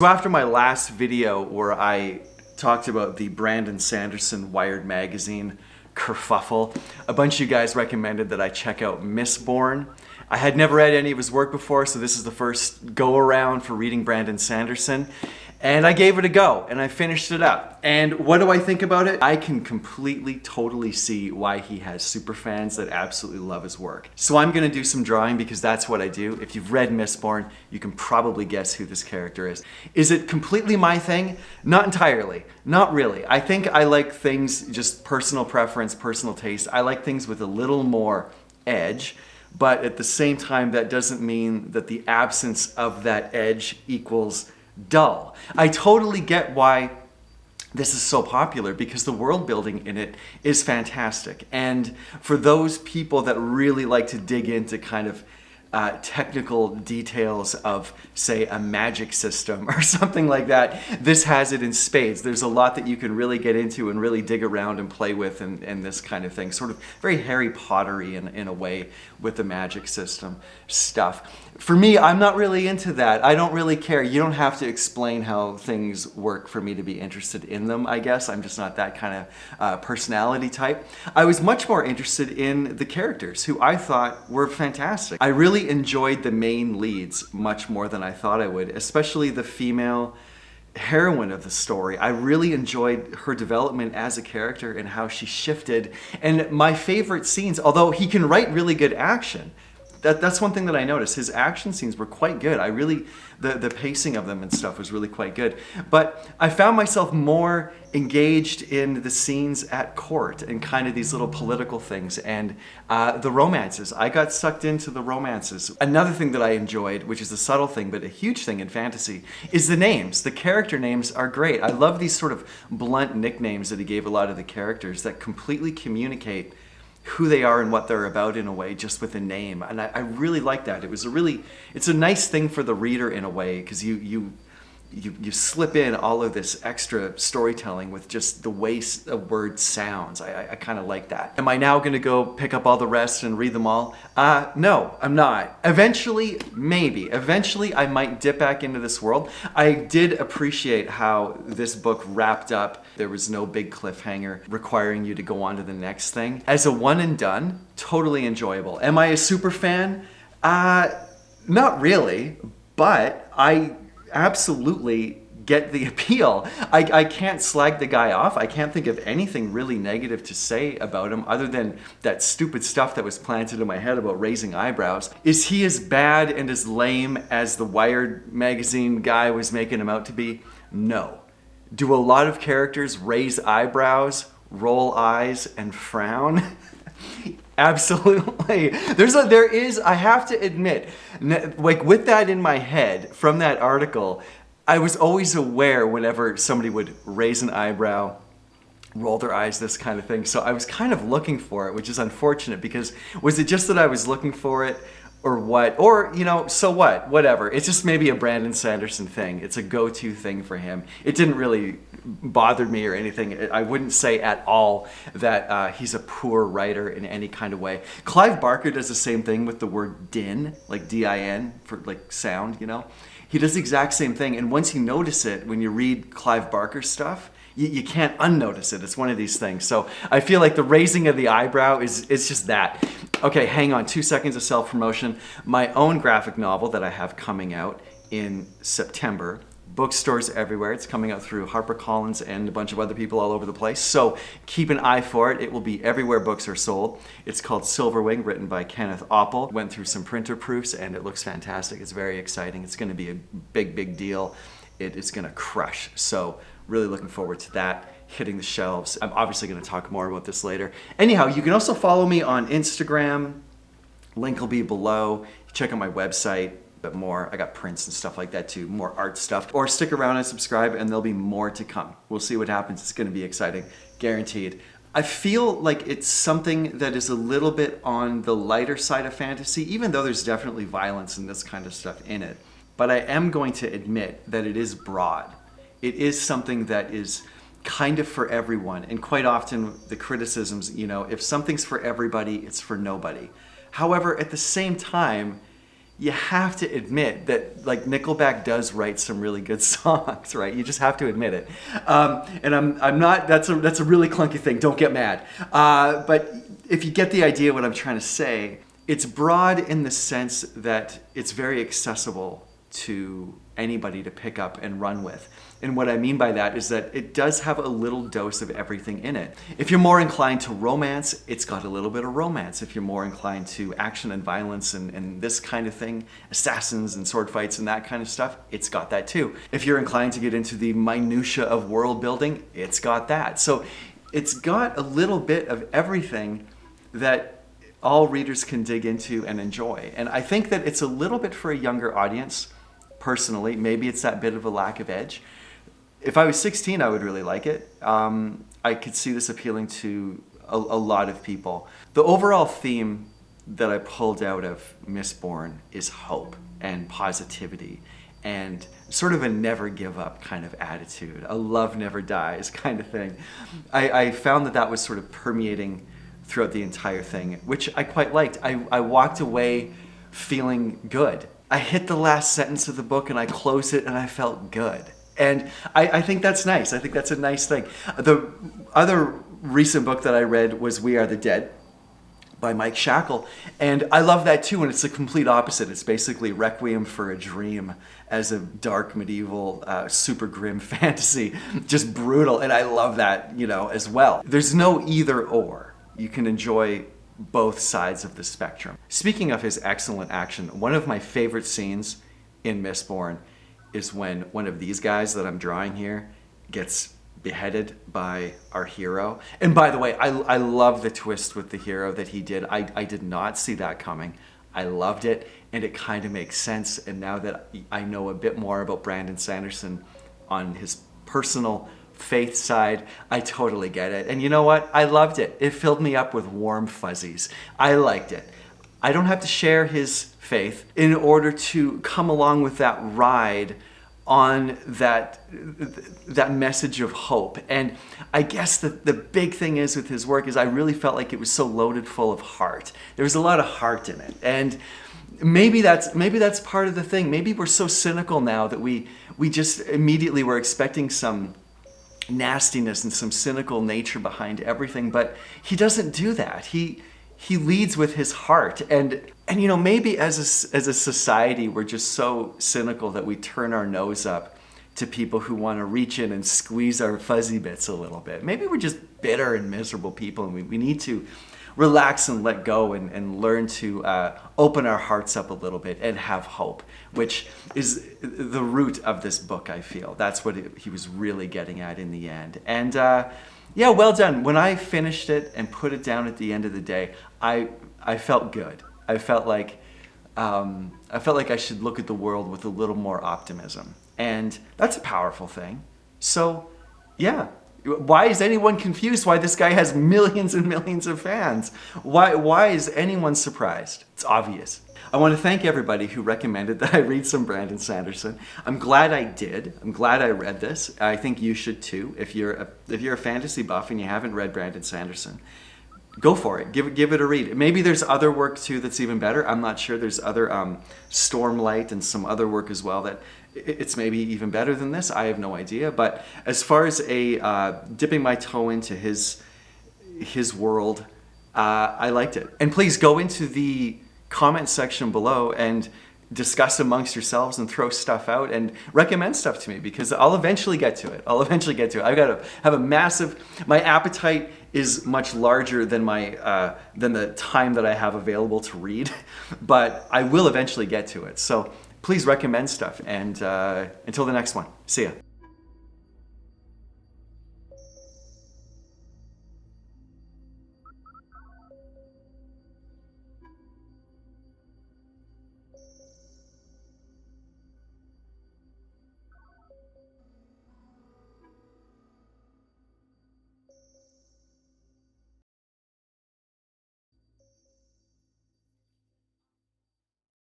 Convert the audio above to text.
So after my last video where I talked about the Brandon Sanderson Wired magazine kerfuffle, a bunch of you guys recommended that I check out Mistborn. I had never read any of his work before, so this is the first go around for reading Brandon Sanderson. And I gave it a go, and I finished it up. And what do I think about it? I can completely, totally see why he has super fans that absolutely love his work. So I'm gonna do some drawing because that's what I do. If you've read Mistborn, you can probably guess who this character is. Is it completely my thing? Not entirely, not really. I think I like things, just personal preference, personal taste. I like things with a little more edge. But at the same time, that doesn't mean that the absence of that edge equals dull. I totally get why this is so popular because the world building in it is fantastic. And for those people that really like to dig into kind of technical details of, say, a magic system or something like that, this has it in spades. There's a lot that you can really get into and really dig around and play with and this kind of thing. Sort of very Harry Potter-y in a way with the magic system stuff. For me, I'm not really into that. I don't really care. You don't have to explain how things work for me to be interested in them, I guess. I'm just not that kind of personality type. I was much more interested in the characters, who I thought were fantastic. I really enjoyed the main leads much more than I thought I would, especially the female heroine of the story. I really enjoyed her development as a character and how she shifted. And my favorite scenes, although he can write really good action, that's one thing that I noticed. His action scenes were quite good. The pacing of them and stuff was really quite good. But I found myself more engaged in the scenes at court and kind of these little political things and the romances. I got sucked into the romances. Another thing that I enjoyed, which is a subtle thing, but a huge thing in fantasy, is the names. The character names are great. I love these sort of blunt nicknames that he gave a lot of the characters that completely communicate who they are and what they're about in a way, just with a name. And I really like that. It's a nice thing for the reader in a way, because you slip in all of this extra storytelling with just the way a word sounds. I kind of like that. Am I now going to go pick up all the rest and read them all? No, I'm not. Eventually, maybe. Eventually, I might dip back into this world. I did appreciate how this book wrapped up. There was no big cliffhanger requiring you to go on to the next thing. As a one and done, totally enjoyable. Am I a super fan? Not really, but I absolutely get the appeal. I can't slag the guy off. I can't think of anything really negative to say about him other than that stupid stuff that was planted in my head about raising eyebrows. Is he as bad and as lame as the Wired magazine guy was making him out to be? No. Do a lot of characters raise eyebrows, roll eyes, and frown? Absolutely. There is, I have to admit, like with that in my head from that article, I was always aware whenever somebody would raise an eyebrow, roll their eyes, this kind of thing. So I was kind of looking for it, which is unfortunate because was it just that I was looking for it or what? Or, so what? Whatever. It's just maybe a Brandon Sanderson thing. It's a go-to thing for him. It didn't really bother me or anything. I wouldn't say at all that he's a poor writer in any kind of way. Clive Barker does the same thing with the word din, like D-I-N, for like sound, He does the exact same thing. And once you notice it, when you read Clive Barker stuff, you can't unnotice it. It's one of these things. So I feel like the raising of the eyebrow is just that. Okay, hang on, 2 seconds of self-promotion. My own graphic novel that I have coming out in September. Bookstores everywhere. It's coming out through HarperCollins and a bunch of other people all over the place. So keep an eye for it. It will be everywhere books are sold. It's called Silverwing, written by Kenneth Oppel. Went through some printer proofs and it looks fantastic. It's very exciting. It's going to be a big, big deal. It is going to crush. So really looking forward to that hitting the shelves. I'm obviously going to talk more about this later. Anyhow, you can also follow me on Instagram. Link will be below. Check out my website. But more, I got prints and stuff like that too, more art stuff. Or stick around and subscribe and there'll be more to come. We'll see what happens. It's gonna be exciting, guaranteed. I feel like it's something that is a little bit on the lighter side of fantasy, even though there's definitely violence and this kind of stuff in it. But I am going to admit that it is broad. It is something that is kind of for everyone. And quite often the criticisms, if something's for everybody, it's for nobody. However, at the same time, you have to admit that like Nickelback does write some really good songs, right? You just have to admit it. And I'm not, that's a really clunky thing, don't get mad. But if you get the idea of what I'm trying to say, it's broad in the sense that it's very accessible to anybody to pick up and run with. And what I mean by that is that it does have a little dose of everything in it. If you're more inclined to romance, it's got a little bit of romance. If you're more inclined to action and violence and this kind of thing, assassins and sword fights and that kind of stuff, it's got that too. If you're inclined to get into the minutia of world building, it's got that. So it's got a little bit of everything that all readers can dig into and enjoy. And I think that it's a little bit for a younger audience, personally. Maybe it's that bit of a lack of edge. If I was 16, I would really like it. I could see this appealing to a lot of people. The overall theme that I pulled out of Mistborn is hope and positivity and sort of a never give up kind of attitude, a love never dies kind of thing. I found that was sort of permeating throughout the entire thing, which I quite liked. I walked away feeling good. I hit the last sentence of the book and I closed it and I felt good. And I think that's nice. I think that's a nice thing. The other recent book that I read was We Are the Dead by Mike Shackle. And I love that too, and it's the complete opposite. It's basically Requiem for a Dream as a dark, medieval, super grim fantasy. Just brutal, and I love that, as well. There's no either or. You can enjoy both sides of the spectrum. Speaking of his excellent action, one of my favorite scenes in Mistborn is when one of these guys that I'm drawing here gets beheaded by our hero. And by the way, I love the twist with the hero that he did. I did not see that coming. I loved it, and it kind of makes sense. And now that I know a bit more about Brandon Sanderson on his personal faith side, I totally get it. And you know what? I loved it. It filled me up with warm fuzzies. I liked it. I don't have to share his faith in order to come along with that ride on that message of hope. And I guess the big thing is with his work is I really felt like it was so loaded full of heart. There was a lot of heart in it. And maybe that's part of the thing. Maybe we're so cynical now that we just immediately were expecting some nastiness and some cynical nature behind everything, but he doesn't do that. He leads with his heart, and maybe as a society we're just so cynical that we turn our nose up to people who want to reach in and squeeze our fuzzy bits a little bit. Maybe we're just bitter and miserable people, and we need to relax and let go and learn to open our hearts up a little bit and have hope, which is the root of this book, I feel. That's what he was really getting at in the end. And yeah, well done. When I finished it and put it down at the end of the day, I felt good. I felt like I should look at the world with a little more optimism, and that's a powerful thing. So, yeah. Why is anyone confused why this guy has millions and millions of fans? Why is anyone surprised? It's obvious. I want to thank everybody who recommended that I read some Brandon Sanderson. I'm glad I did. I'm glad I read this. I think you should too. If you're a fantasy buff and you haven't read Brandon Sanderson, go for it. Give it a read. Maybe there's other work too that's even better. I'm not sure. There's other Stormlight and some other work as well that it's maybe even better than this. I have no idea. But as far as dipping my toe into his world, I liked it. And please go into the comment section below and discuss amongst yourselves and throw stuff out and recommend stuff to me, because I'll eventually get to it. I've got to have my appetite is much larger than than the time that I have available to read, but I will eventually get to it. So please recommend stuff, and until the next one, see ya.